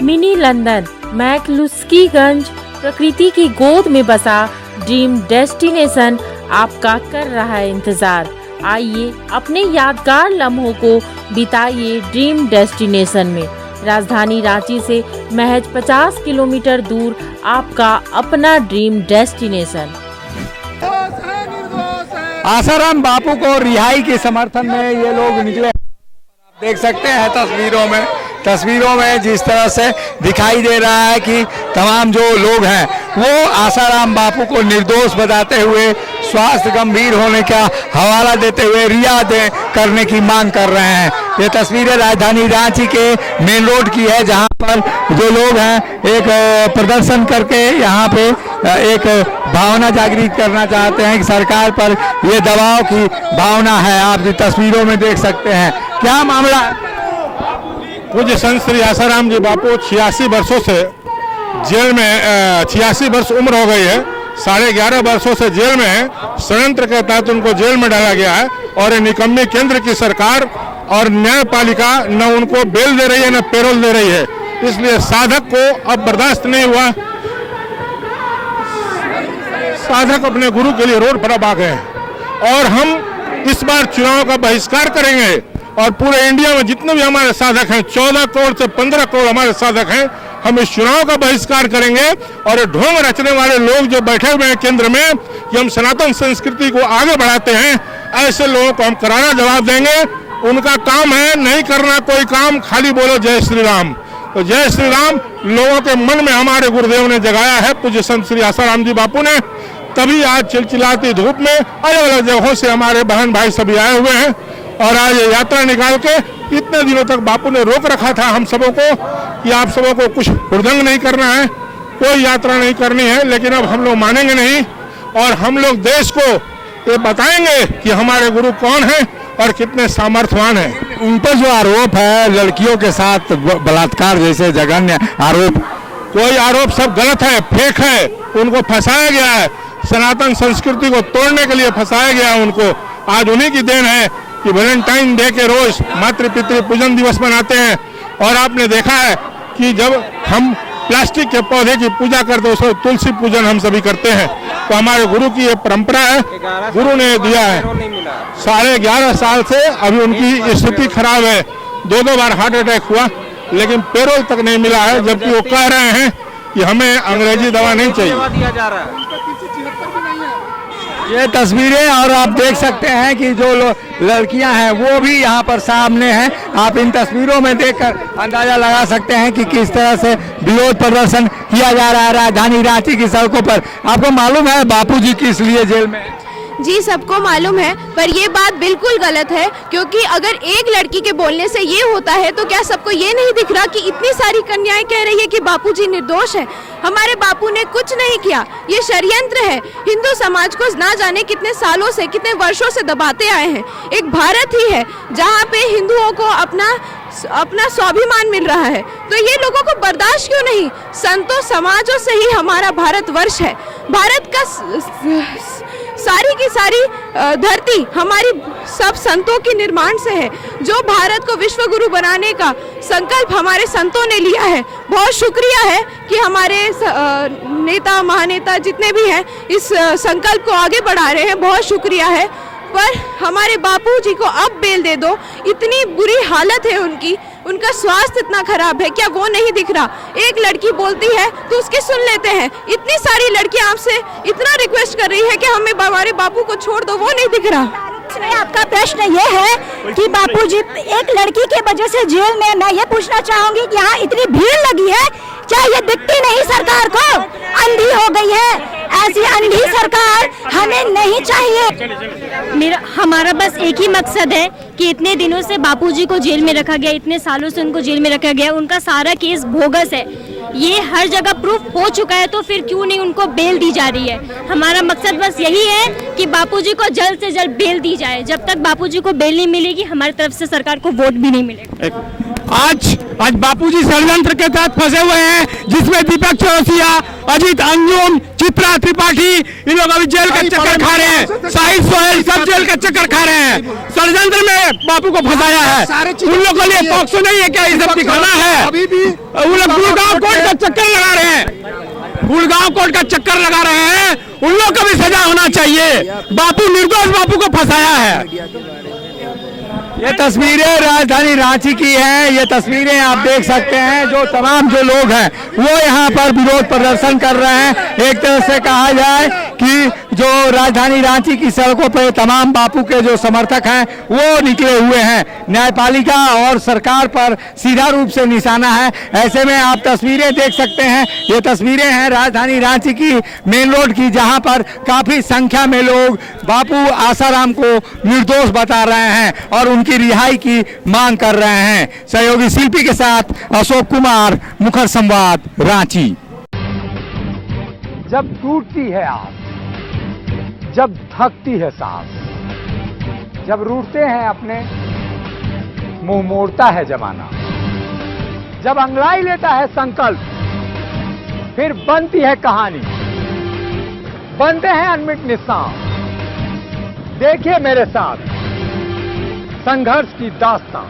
Mini London McCluskieganj प्रकृति की गोद में बसा ड्रीम डेस्टिनेशन आपका कर रहा है इंतजार। आइए अपने यादगार लम्हों को बिताइए ड्रीम डेस्टिनेशन में। राजधानी रांची से महज 50 किलोमीटर दूर आपका अपना ड्रीम डेस्टिनेशन। आसाराम बापू को रिहाई के समर्थन में ये लोग निकले। आप देख सकते हैं तस्वीरों में जिस तरह से दिखाई दे रहा है कि तमाम जो लोग हैं वो आसाराम बापू को निर्दोष बताते हुए स्वास्थ्य गंभीर होने का हवाला देते हुए रिहा करने की मांग कर रहे हैं। ये तस्वीरें राजधानी रांची के मेन रोड की है, जहां पर जो लोग हैं एक प्रदर्शन करके यहाँ पे एक भावना जागृत करना चाहते हैं कि सरकार पर ये दबाव की भावना है। आप तस्वीरों में देख सकते हैं क्या मामला। पूज्य संत श्री आसाराम जी बापू 86 वर्षों से जेल में 86 वर्ष उम्र हो गई है। 11.5 वर्षों से जेल में है। षड्यंत्र के तहत उनको जेल में डाला गया है और ये निकम्मी केंद्र की सरकार और न्यायपालिका न उनको बेल दे रही है न पैरोल दे रही है। इसलिए साधक को अब बर्दाश्त नहीं हुआ। साधक अपने गुरु के लिए रोड पर आ गए और हम इस बार चुनाव का बहिष्कार करेंगे और पूरे इंडिया में जितने भी हमारे साधक हैं 14 करोड़ से 15 करोड़ हमारे साधक हैं, हम इस चुनाव का बहिष्कार करेंगे। और ढोंग रचने वाले लोग जो बैठे हुए हैं केंद्र में कि हम सनातन संस्कृति को आगे बढ़ाते हैं, ऐसे लोगों को हम करारा जवाब देंगे। उनका काम है नहीं करना कोई काम, खाली बोलो जय श्री राम। तो जय श्री राम लोगों के मन में हमारे गुरुदेव ने जगाया है, पूज्य संत श्री आसाराम जी बापू ने। तभी आज चिलचिलाती धूप में अलग अलग जगहों से हमारे बहन भाई सभी आए हुए हैं और आज ये यात्रा निकाल के इतने दिनों तक बापू ने रोक रखा था हम सबों को कि आप सबों को कुछ हुड़दंग नहीं करना है, कोई यात्रा नहीं करनी है। लेकिन अब हम लोग मानेंगे नहीं और हम लोग देश को ये बताएंगे कि हमारे गुरु कौन है और कितने सामर्थ्यवान हैं। उन पर जो आरोप है लड़कियों के साथ बलात्कार जैसे जघन्य आरोप, कोई आरोप सब गलत है, फेक है। उनको फंसाया गया है, सनातन संस्कृति को तोड़ने के लिए फंसाया गया है उनको। आज उन्हीं की देन है कि वैलेंटाइन डे के रोज मातृ पितृ पूजन दिवस मनाते हैं। और आपने देखा है कि जब हम प्लास्टिक के पौधे की पूजा करते हैं, उसको तुलसी पूजन हम सभी करते हैं। तो हमारे गुरु की ये परंपरा है, गुरु ने दिया है। 11.5 साल से अभी उनकी स्थिति खराब है, 2 बार हार्ट अटैक हुआ, लेकिन पैरोल तक नहीं मिला है। जबकि वो कह रहे हैं कि हमें अंग्रेजी दवा नहीं चाहिए। ये तस्वीरें और आप देख सकते हैं कि जो लड़कियां हैं वो भी यहाँ पर सामने हैं। आप इन तस्वीरों में देखकर अंदाजा लगा सकते हैं कि किस तरह से विरोध प्रदर्शन किया जा रहा है राजधानी रांची की सड़कों पर। आपको मालूम है बापूजी किस लिए जेल में? जी सबको मालूम है, पर ये बात बिल्कुल गलत है, क्योंकि अगर एक लड़की के बोलने से ये होता है तो क्या सबको ये नहीं दिख रहा कि इतनी सारी कन्याएं कह रही है कि बापूजी निर्दोष है। हमारे बापू ने कुछ नहीं किया, ये षड्यंत्र है। हिंदू समाज को ना जाने कितने सालों से, कितने वर्षों से दबाते आए हैं। एक भारत ही है जहाँ पे हिंदुओं को अपना स्वाभिमान मिल रहा है, तो ये लोगों को बर्दाश्त क्यों नहीं? संतों समाजों से ही हमारा भारतवर्ष है। भारत का सारी की सारी धरती हमारी सब संतों के निर्माण से है। जो भारत को विश्व गुरु बनाने का संकल्प हमारे संतों ने लिया है, बहुत शुक्रिया है कि हमारे नेता महानेता जितने भी हैं इस संकल्प को आगे बढ़ा रहे हैं, बहुत शुक्रिया है। पर हमारे बापूजी को अब बेल दे दो। इतनी बुरी हालत है उनकी, उनका स्वास्थ्य इतना खराब है, क्या वो नहीं दिख रहा? एक लड़की बोलती है तो उसकी सुन लेते हैं। इतनी सारी लड़कियां आपसे इतना रिक्वेस्ट कर रही है कि हमें हमारे बापू को छोड़ दो, वो नहीं दिख रहा। आपका प्रश्न ये है कि बापूजी एक लड़की के वजह से जेल में, मैं ये पूछना चाहूंगी कि यहाँ इतनी भीड़ लगी है, क्या ये दिखती नहीं सरकार को? अंधी हो गई है। ऐसी अंधी सरकार हमें नहीं चाहिए। हमारा बस एक ही मकसद है कि इतने दिनों से बापूजी को जेल में रखा गया, इतने सालों से उनको जेल में रखा गया, उनका सारा केस बोगस है, ये हर जगह प्रूफ हो चुका है, तो फिर क्यों नहीं उनको बेल दी जा रही है? हमारा मकसद बस यही है कि बापूजी को जल्द से जल्द बेल दी जाए। जब तक बापूजी को बेल नहीं मिलेगी, हमारी तरफ से सरकार को वोट भी नहीं मिलेगा। आज बापूजी षड्यंत्र के तहत फंसे हुए हैं, जिसमें दीपक चौरसिया, अजीत अंजुम, चित्रा त्रिपाठी, इन लोग अभी जेल का चक्कर खा रहे हैं। शाहिद सोहेल सब जेल का चक्कर खा रहे हैं। षड्यंत्र में बापू को फंसाया है। उन लोगों के लिए पॉक्सो नहीं है क्या? ये सब दिखाना है। उन लोग गुड़गांव कोर्ट का चक्कर लगा रहे हैं, गुड़गांव कोर्ट का चक्कर लगा रहे हैं। उन लोग को भी सजा होना चाहिए। बापू निर्दोष बापू को फंसाया है। ये तस्वीरें राजधानी रांची की हैं। ये तस्वीरें आप देख सकते हैं। जो तमाम जो लोग हैं वो यहाँ पर विरोध प्रदर्शन कर रहे हैं। एक तरह से कहा जाए कि जो राजधानी रांची की सड़कों पर तमाम बापू के जो समर्थक हैं वो निकले हुए हैं। न्यायपालिका और सरकार पर सीधा रूप से निशाना है। ऐसे में आप तस्वीरें देख सकते हैं। ये तस्वीरें हैं राजधानी रांची की मेन रोड की, जहाँ पर काफी संख्या में लोग बापू आसाराम को निर्दोष बता रहे हैं और उनकी रिहाई की मांग कर रहे हैं। सहयोगी शिल्पी के साथ अशोक कुमार, मुखर संवाद, रांची। जब टूटती है आस, जब थकती है सांस, जब रूठते हैं अपने, मुंह मोड़ता है जमाना, जब अंगड़ाई लेता है संकल्प, फिर बनती है कहानी, बनते हैं अनमिट निशान। देखिए मेरे साथ संघर्ष की दास्तां।